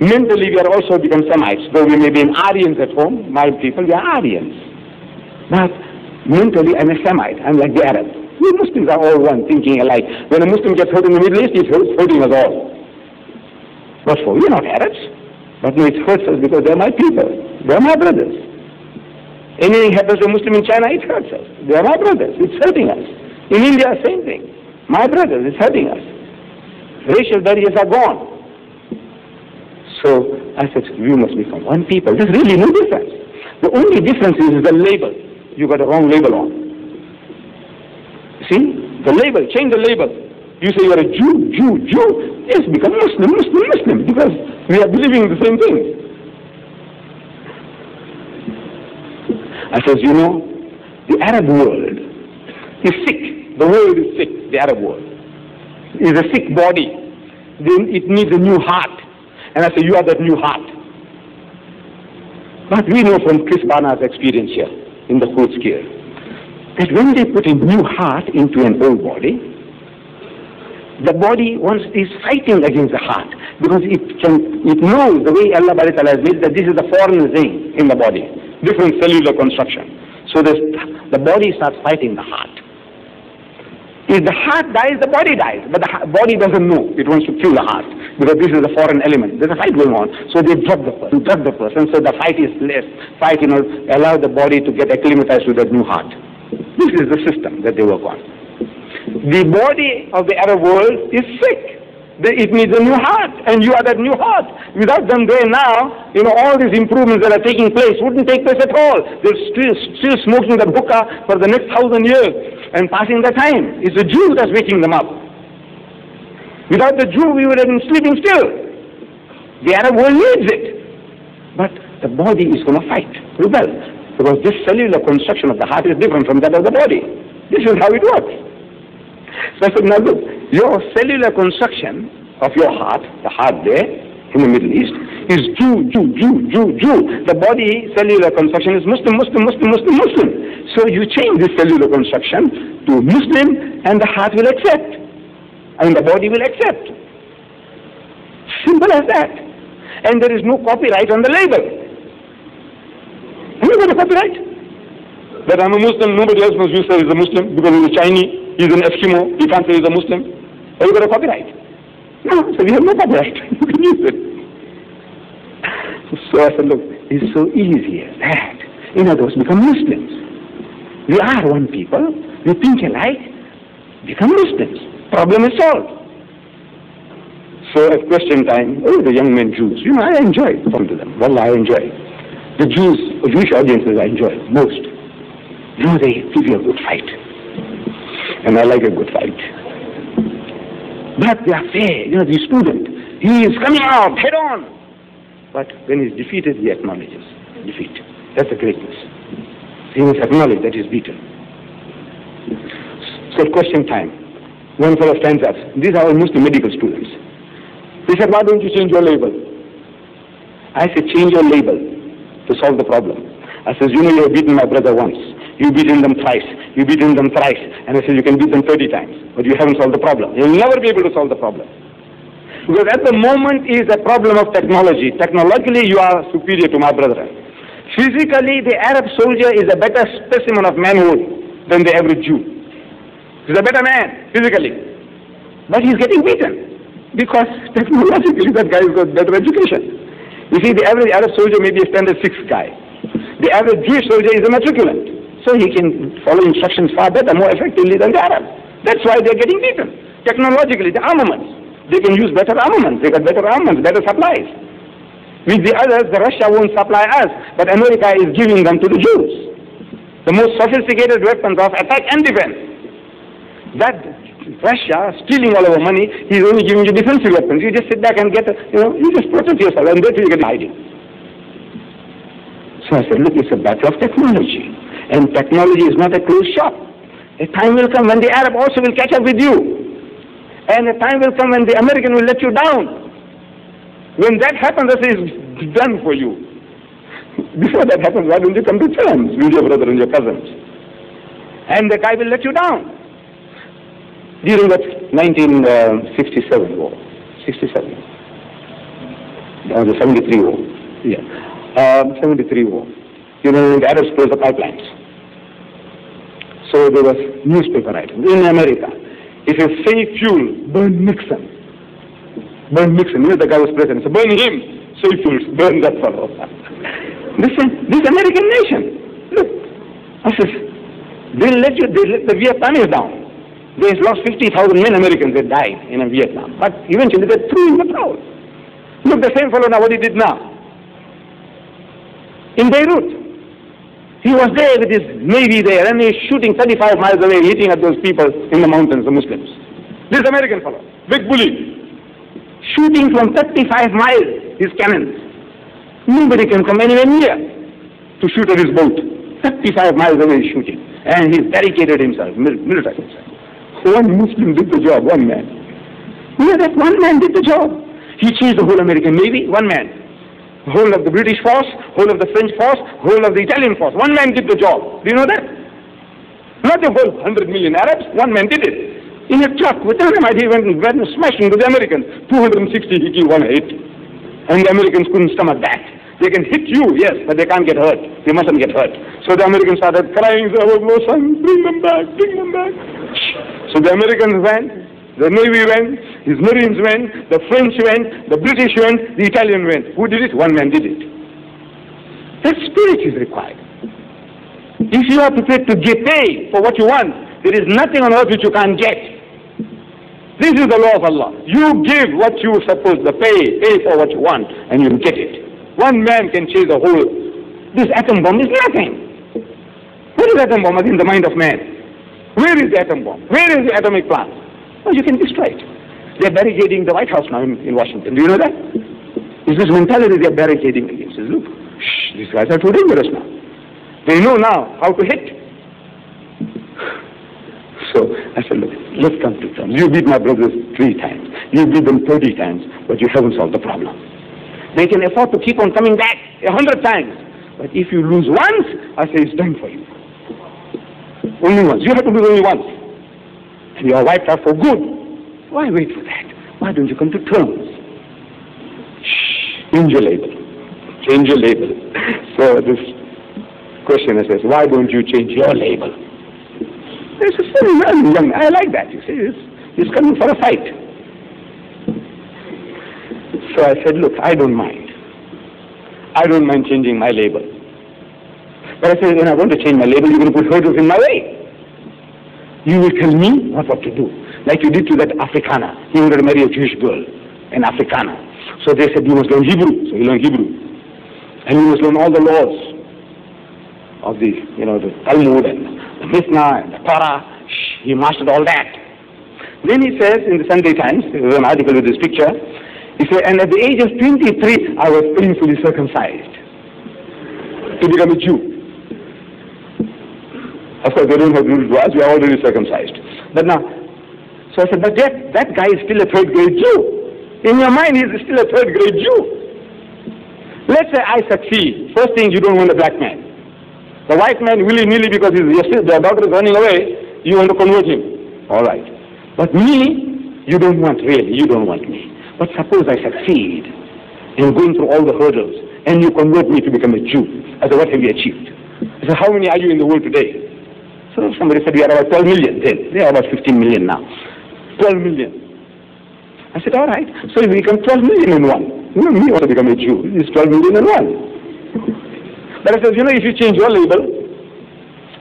Mentally, we are also become Semites. Though we may be Aryans at home, my people, we are Aryans. But mentally, I'm a Semite. I'm like the Arab. We Muslims are all one, thinking alike. When a Muslim gets hurt in the Middle East, it's hurting us all. What for? We're not Arabs. But no, it hurts us because they're my people. They're my brothers. Anything happens to a Muslim in China, it hurts us. They're my brothers. It's hurting us. In India, same thing. My brothers, it's hurting us. Racial barriers are gone. So I said, we must become one people. There's really no difference. The only difference is the label. You got a wrong label on. See? The label. Change the label. You say you're a Jew. Yes, become Muslim. Because we are believing the same thing. I says, you know, the Arab world is sick. The world is sick. The Arab world is a sick body. Then it needs a new heart. And I say, you are that new heart. But we know from Chris Barnard's experience here in the Quds here that when they put a new heart into an old body, the body is fighting against the heart because it knows the way Allah has made that this is the foreign thing in the body, different cellular construction. So the body starts fighting the heart. If the heart dies, the body dies. But the body doesn't know. It wants to kill the heart because this is a foreign element. There's a fight going on. So they drug the person. So the fight is less. Allow the body to get acclimatized to that new heart. This is the system that they work on. The body of the Arab world is sick. It needs a new heart, and you are that new heart. Without them there now, all these improvements that are taking place wouldn't take place at all. They're still smoking that hookah for the next 1,000 years and passing the time. It's the Jew that's waking them up. Without the Jew, we would have been sleeping still. The Arab world needs it. But the body is going to fight, rebel, because this cellular construction of the heart is different from that of the body. This is how it works. So I said, now look, your cellular construction of your heart, the heart there in the Middle East, is Jew. The body cellular construction is Muslim. So you change this cellular construction to Muslim and the heart will accept. And the body will accept. Simple as that. And there is no copyright on the label. Have you got a copyright? That I'm a Muslim, nobody else must use that he's a Muslim because he's a Chinese, he's an Eskimo, he can't say he's a Muslim. Have you got a copyright? No, so we have no copyright. You can use it. So I said, look, it's so easy as that. In other words, become Muslims. We are one people, we think alike, become Muslims. Problem is solved. So at question time, the young men Jews, I enjoy talking to them. Wallah, I enjoy. The Jewish audiences I enjoy most. They give you a good fight. And I like a good fight. But they are fair. The student, he is coming out head on. But when he's defeated, he acknowledges defeat. That's the greatness. He must acknowledge that he's beaten. So question time. One fellow stands up. These are all Muslim medical students. He said, why don't you change your label? I said, change your label to solve the problem. I said, you have beaten my brother once. You've beaten them twice. You've beaten them thrice. And I said, you can beat them 30 times. But you haven't solved the problem. You'll never be able to solve the problem. Because at the moment is a problem of technology. Technologically, you are superior to my brethren. Physically, the Arab soldier is a better specimen of manhood than the average Jew. He's a better man, physically. But he's getting beaten. Because technologically, that guy has got better education. You see, the average Arab soldier may be a standard 6 guy. The average Jewish soldier is a matriculant. So he can follow instructions far better, more effectively than the Arab. That's why they're getting beaten. Technologically, the armaments. They can use better armaments. They got better armaments, better supplies. With the others, the Russia won't supply us, but America is giving them to the Jews. The most sophisticated weapons of attack and defense. That Russia stealing all our money, he's only giving you defensive weapons. You just sit back and get, you just protect yourself, and that's where you get hiding. So I said, look, it's a battle of technology. And technology is not a closed shop. A time will come when the Arab also will catch up with you. And a time will come when the American will let you down. When that happens, that is done for you. Before that happens, why don't you come to terms with your brother and your cousins? And the guy will let you down. During that 1967 war, 67, That was the 73 war. Yeah. 73 war. You know, the Arabs closed the pipelines. So there was newspaper writing. In America, if you say fuel, burn Nixon. Burn Nixon. You know, the guy was president. So burn him. Say fuels, burn that fellow. This American nation. Look. They let the Vietnamese down. They lost 50,000 men, Americans, that died in Vietnam. But eventually they threw in the towel. Look, the same fellow now, what he did now. In Beirut, he was there with his navy there, and he's shooting 35 miles away, hitting at those people in the mountains, the Muslims. This American fellow, big bully, shooting from 35 miles, his cannons. Nobody can come anywhere near to shoot at his boat. 35 miles away he's shooting. And he's barricaded himself, militarized himself. One Muslim did the job, one man. You know that one man did the job. He changed the whole American Navy, one man. Whole of the British force, whole of the French force, whole of the Italian force. One man did the job. Do you know that? Not the whole 100 million Arabs, one man did it. In a truck with dynamite, he went smashing to the Americans. 260 he killed one hit. And the Americans couldn't stomach that. They can hit you, yes, but they can't get hurt. They mustn't get hurt. So the Americans started crying, there was no son, bring them back, bring them back. So the Americans went, the Navy went, his Marines went, the French went, the British went, the Italian went. Who did it? One man did it. That spirit is required. If you are prepared to get paid for what you want, there is nothing on earth which you can't get. This is the law of Allah. You give what you are supposed to pay for what you want, and you will get it. One man can change the whole. This atom bomb is nothing. What is atom bomb in the mind of man? Where is the atom bomb? Where is the atomic plant? Well, you can destroy it. They are barricading the White House now in Washington. Do you know that? It's this mentality they are barricading against. Look, these guys are too dangerous now. They know now how to hit. So I said, look, let's come to terms. You beat my brothers 3 times. You beat them 30 times, but you haven't solved the problem. They can afford to keep on coming back 100 times. But if you lose once, I say it's done for you. Only once. You have to lose only once. And you are wiped out for good. Why wait for that? Why don't you come to terms? Shh. Change your label. Change your label. So this questioner says, why don't you change your label? This is very young. I like that. You see, he's coming for a fight. So I said, look, I don't mind. I don't mind changing my label. But I said, when I want to change my label, you're going to put hurdles in my way. You will tell me what to do. Like you did to that Afrikaner. He wanted to marry a Jewish girl, an Afrikaner. So they said, you must learn Hebrew. So he learned Hebrew. And you must learn all the laws of the, the Talmud and the Mishnah and the Torah. He mastered all that. Then he says in the Sunday Times, there was an article with this picture, he said, and at the age of 23, I was painfully circumcised to become a Jew. Of course, they don't have to do it to us, we are already circumcised. But now, so I said, but that guy is still a 3rd grade Jew. In your mind, he is still a 3rd grade Jew. Let's say I succeed. First thing, you don't want a black man. The white man, willy-nilly, because their daughter is running away, you want to convert him. All right. But me, you don't want really, you don't want me. But suppose I succeed in going through all the hurdles and you convert me to become a Jew. I said, what have you achieved? I said, how many are you in the world today? So somebody said, we are about 12 million then. They are about 15 million now. 12 million. I said, all right. So we become 12 million in one. Me want to become a Jew. It's 12 million in one. But I said, if you change your label,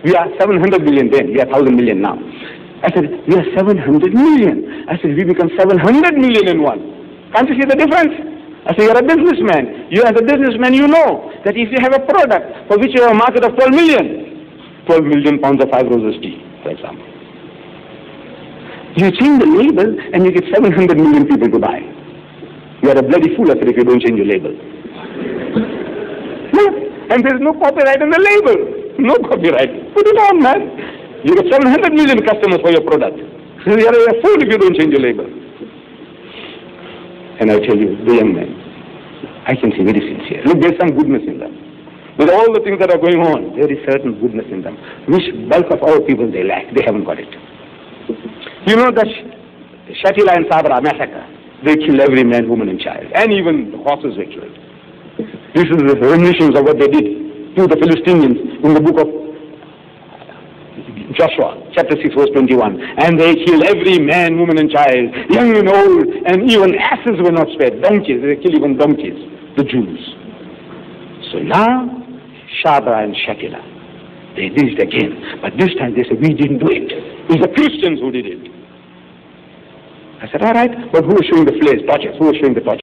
we are 700 million then. We are 1,000 million now. I said, we are 700 million. I said, we become 700 million in one. Can't you see the difference? I said, you're a businessman. You as a businessman, you know that if you have a product for which you have a market of 12 million pounds of 5 roses tea, for example. You change the label and you get 700 million people to buy. You are a bloody fool, I said, if you don't change your label. No, and there is no copyright on the label. No copyright. Put it on, man. You get 700 million customers for your product. So you are a fool if you don't change your label. And I tell you, the young men, I can see very sincere. Look, there's some goodness in them. With all the things that are going on, there is certain goodness in them, which bulk of our people they lack. They haven't got it. You know the Shatila and Sabra massacre. they killed every man, woman, and child. And even the horses were killed. This is the reminiscence of what they did to the Philistines in the book of Joshua, chapter 6, verse 21. And they killed every man, woman, and child, young and old, and even asses were not spared. Donkeys, they killed even donkeys, the Jews. So now, Shabra and Shakila, they did it again. But this time they said, we didn't do it. It was the Christians who did it. I said, all right, but who was showing the flares, torches? Who was showing the torches?